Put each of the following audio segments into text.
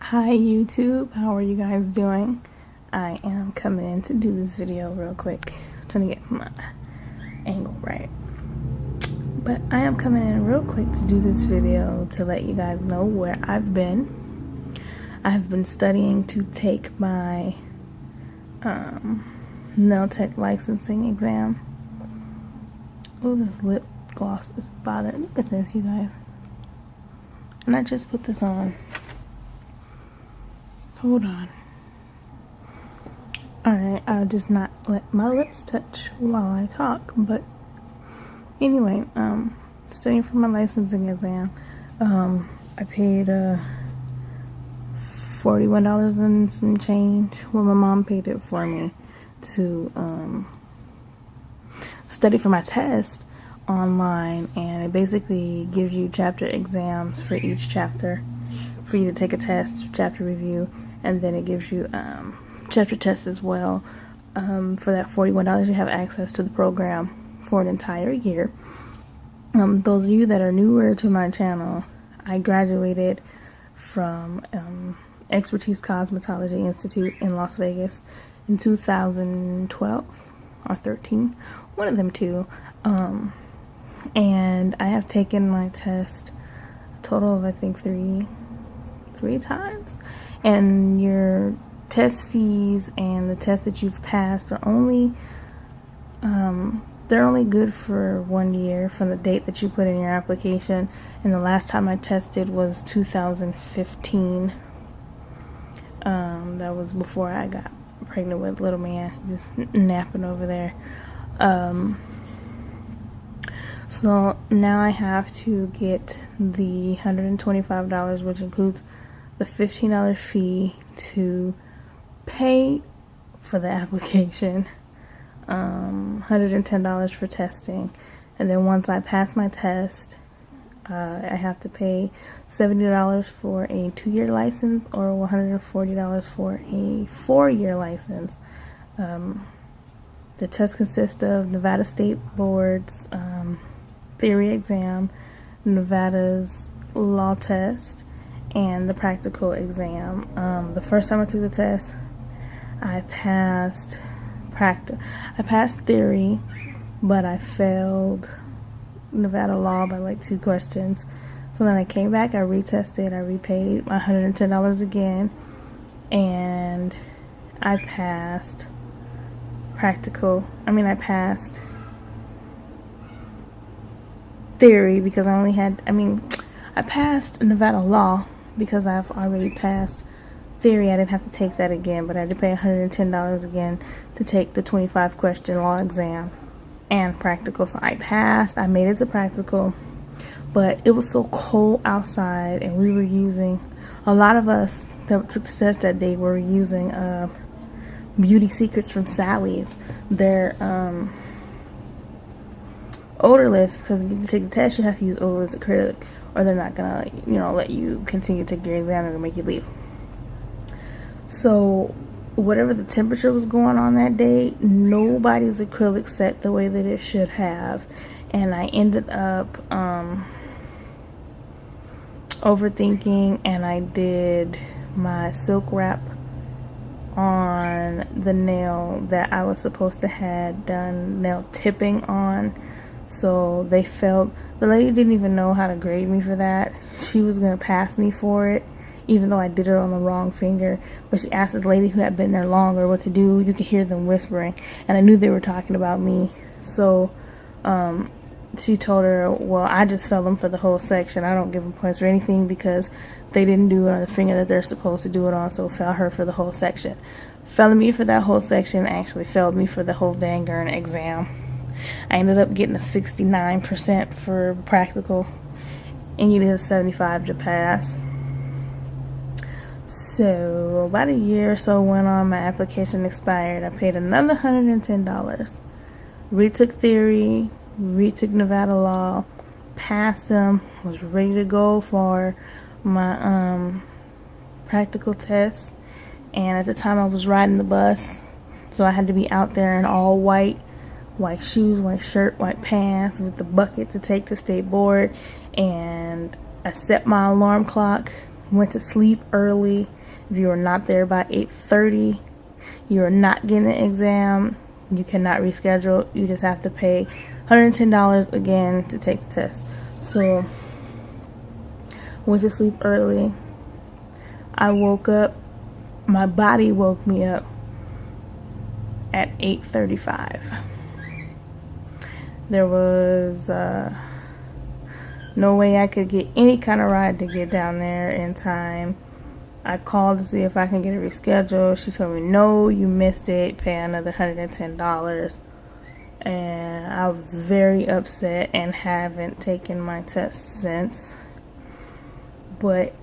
Hi YouTube, how are you guys doing? I am coming in to do this video real quick. I'm trying to get my angle right. But I am coming in real quick to do this video to let you guys know where I've been. I've been studying to take my nail tech licensing exam. Oh, this lip gloss is bothering. Look at this, you guys. And I just put this on. Hold on. Alright, I'll just not let my lips touch while I talk. But anyway, studying for my licensing exam. I paid $41 and some change. Well, my mom paid it for me to study for my test online, and it basically gives you chapter exams for each chapter for you to take a test, chapter review, and then it gives you chapter tests as well. For that $41, you have access to the program for an entire year. Those of you that are newer to my channel, I graduated from Expertise Cosmetology Institute in Las Vegas in 2012 or 13, one of them two. And I have taken my test a total of I think three times, and your test fees and the test that you've passed are only they're only good for 1 year from the date that you put in your application. And the last time I tested was 2015. That was before I got pregnant with little man, just napping over there. So now I have to get the $125, which includes the $15 fee to pay for the application, $110 for testing, and then once I pass my test, I have to pay $70 for a 2-year license or $140 for a 4-year license. The test consists of Nevada Stateboard's theory exam, Nevada's law test, and the practical exam. The first time I took the test, I passed theory, but I failed Nevada law by like 2 questions. So then I came back, I retested, I repaid my $110 again, and I passed I passed theory because I passed Nevada law because I've already passed theory. I didn't have to take that again, but I had to pay $110 again to take the 25 question law exam and practical. So I passed. I made it to practical, but it was so cold outside, and we were using, a lot of us that took the test that day were using Beauty Secrets from Sally's. Their odorless, because to take the test you have to use odorless acrylic, or they're not gonna let you continue to take your exam. They're gonna make you leave. So whatever the temperature was going on that day, nobody's acrylic set the way that it should have, and I ended up overthinking, and I did my silk wrap on the nail that I was supposed to have done nail tipping on. So they felt, the lady didn't even know how to grade me for that. She was going to pass me for it, even though I did it on the wrong finger. But she asked this lady who had been there longer what to do. You could hear them whispering, and I knew they were talking about me. So she told her, well, I just fell them for the whole section. I don't give them points for anything because they didn't do it on the finger that they're supposed to do it on, so fell her for the whole section. Felling me for that whole section actually failed me for the whole dang exam. I ended up getting a 69% for practical, and you need a 75 to pass. So about a year or so went on, my application expired. I paid another $110. Retook theory, retook Nevada law, passed them, was ready to go for my practical test. And at the time I was riding the bus, so I had to be out there in all white shoes, white shirt, white pants, with the bucket to take to Stateboard. And I set my alarm clock, went to sleep early, If you are not there by 8:30, you are not getting the exam. You cannot reschedule. You just have to pay $110 again to take the test. So, went to sleep early. I woke up, my body woke me up at 8:35. There was no way I could get any kind of ride to get down there in time. I called to see if I can get it rescheduled. She told me, no, you missed it, pay another $110. And I was very upset and haven't taken my test since. But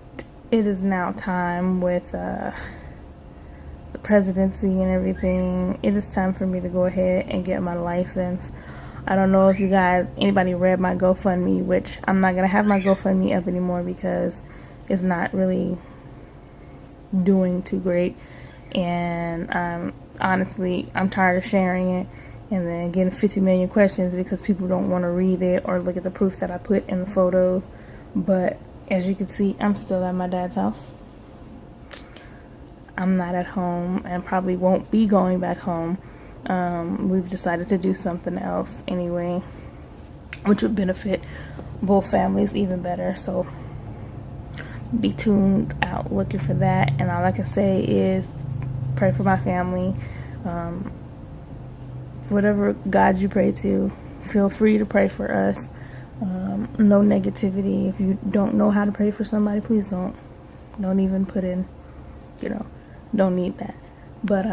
it is now time with the presidency and everything. It is time for me to go ahead and get my license. I don't know if you guys, anybody read my GoFundMe, which I'm not going to have my GoFundMe up anymore because it's not really doing too great. And honestly, I'm tired of sharing it and then getting 50 million questions because people don't want to read it or look at the proof that I put in the photos. But as you can see, I'm still at my dad's house. I'm not at home and probably won't be going back home. We've decided to do something else anyway, which would benefit both families even better. So be tuned out looking for that. And all I can say is pray for my family. Whatever God you pray to, feel free to pray for us. No negativity. If you don't know how to pray for somebody, please don't even put in, don't need that. But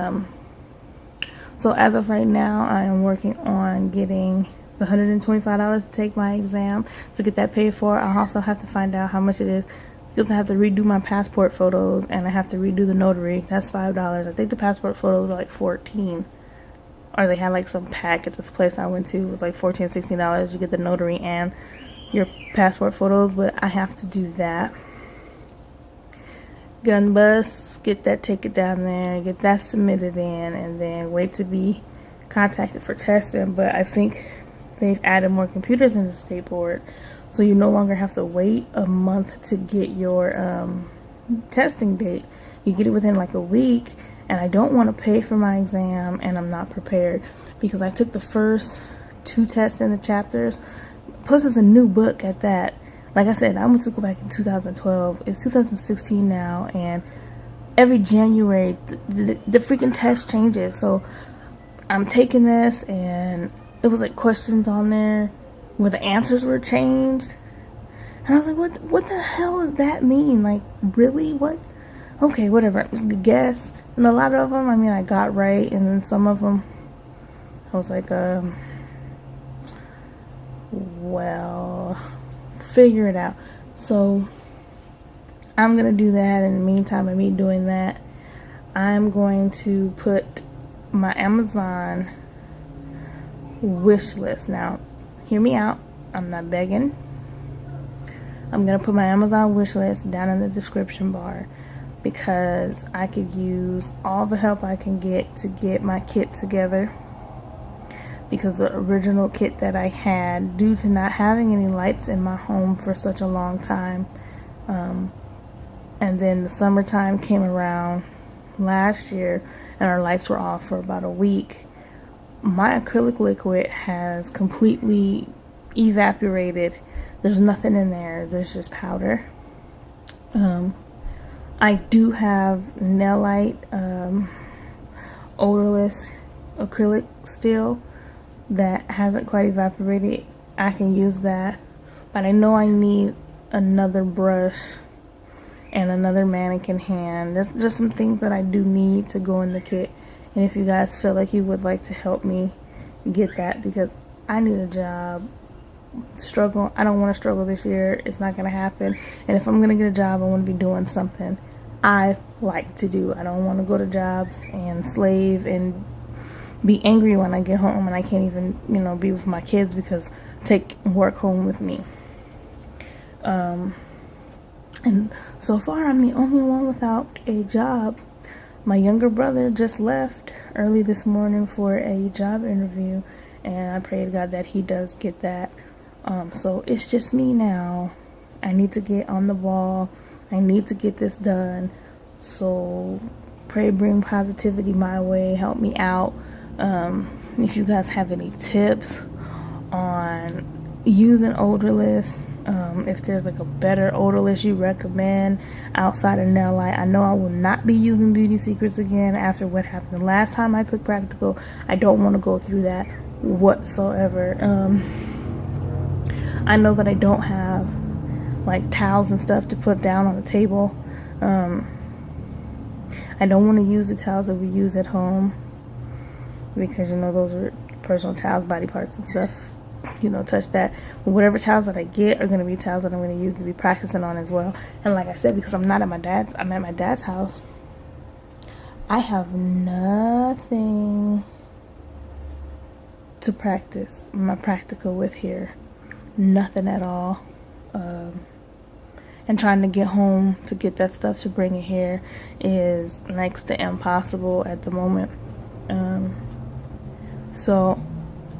so as of right now, I am working on getting the $125 to take my exam. To get that paid for, I also have to find out how much it is because I have to redo my passport photos and I have to redo the notary. That's $5. I think the passport photos were like $14, or they had like some pack at this place I went to. It was like $14, $16. You get the notary and your passport photos, but I have to do that. Get on the bus, get that ticket down there, get that submitted in, and then wait to be contacted for testing. But I think they've added more computers in the Stateboard, so you no longer have to wait a month to get your testing date. You get it within like a week, and I don't want to pay for my exam, and I'm not prepared because I took the first 2 tests in the chapters, plus it's a new book at that. Like I said, I was to go back in 2012. It's 2016 now, and every January, the freaking test changes. So I'm taking this, and it was like questions on there where the answers were changed. And I was like, what the hell does that mean? Like, really? What? Okay, whatever. It was a guess. And a lot of them, I got right. And then some of them, I was like, well, figure it out. So I'm gonna do that. In the meantime of me doing that, I'm going to put my Amazon wish list. Now hear me out, I'm not begging. I'm gonna put my Amazon wish list down in the description bar because I could use all the help I can get to get my kit together. Because the original kit that I had, due to not having any lights in my home for such a long time, and then the summertime came around last year and our lights were off for about a week, my acrylic liquid has completely evaporated. There's nothing in there, there's just powder. I do have nail light odorless acrylic still that hasn't quite evaporated. I can use that, but I know I need another brush and another mannequin hand. There's some things that I do need to go in the kit, and if you guys feel like you would like to help me get that, because I need a job. I don't want to struggle this year. It's not going to happen. And if I'm going to get a job, I want to be doing something I like to do. I don't want to go to jobs and slave and be angry when I get home and I can't even, be with my kids because take work home with me. And so far, I'm the only one without a job. My younger brother just left early this morning for a job interview, and I pray to God that he does get that. So it's just me now. I need to get on the ball. I need to get this done So pray bring positivity my way, help me out. If you guys have any tips on using odorless, if there's like a better odorless you recommend outside of nail light. I know I will not be using Beauty Secrets again after what happened the last time I took practical. I don't want to go through that whatsoever. I know that I don't have like towels and stuff to put down on the table. I don't want to use the towels that we use at home, because you know those are personal towels, body parts and stuff, you know, touch that. But whatever towels that I get are going to be towels that I'm going to use to be practicing on as well. And like I said, because I'm at my dad's house, I have nothing to practice my practical with here. Nothing at all. And trying to get home to get that stuff to bring it here is next to impossible at the moment. So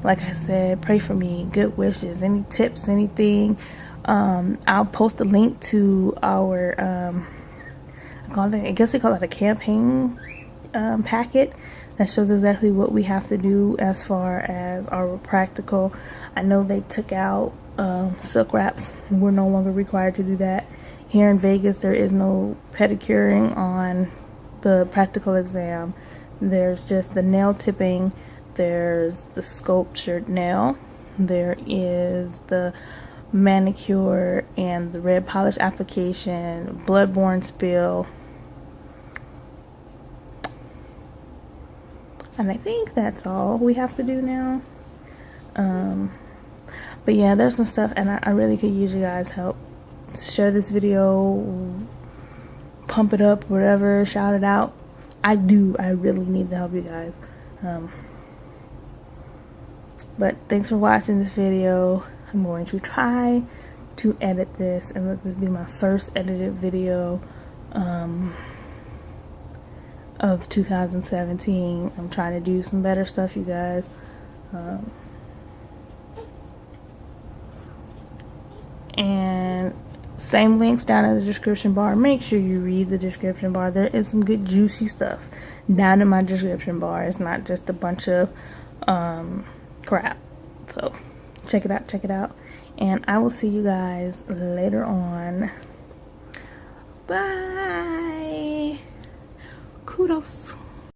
like I said, pray for me, good wishes, any tips, anything. I'll post a link to our I guess they call it a campaign packet that shows exactly what we have to do as far as our practical. I know they took out silk wraps. We're no longer required to do that. Here in Vegas, there is no pedicuring on the practical exam. There's just the nail tipping, there's the sculptured nail, there is the manicure and the red polish application, bloodborne spill, and I think that's all we have to do now. But yeah, there's some stuff, and I really could use you guys' help. Share this video, pump it up, whatever, shout it out. I really need to help you guys. But thanks for watching this video. I'm going to try to edit this and let this be my first edited video of 2017. I'm trying to do some better stuff, you guys. And same links down in the description bar. Make sure you read the description bar. There is some good juicy stuff down in my description bar. It's not just a bunch of crap. So check it out, and I will see you guys later on. Bye. Kudos.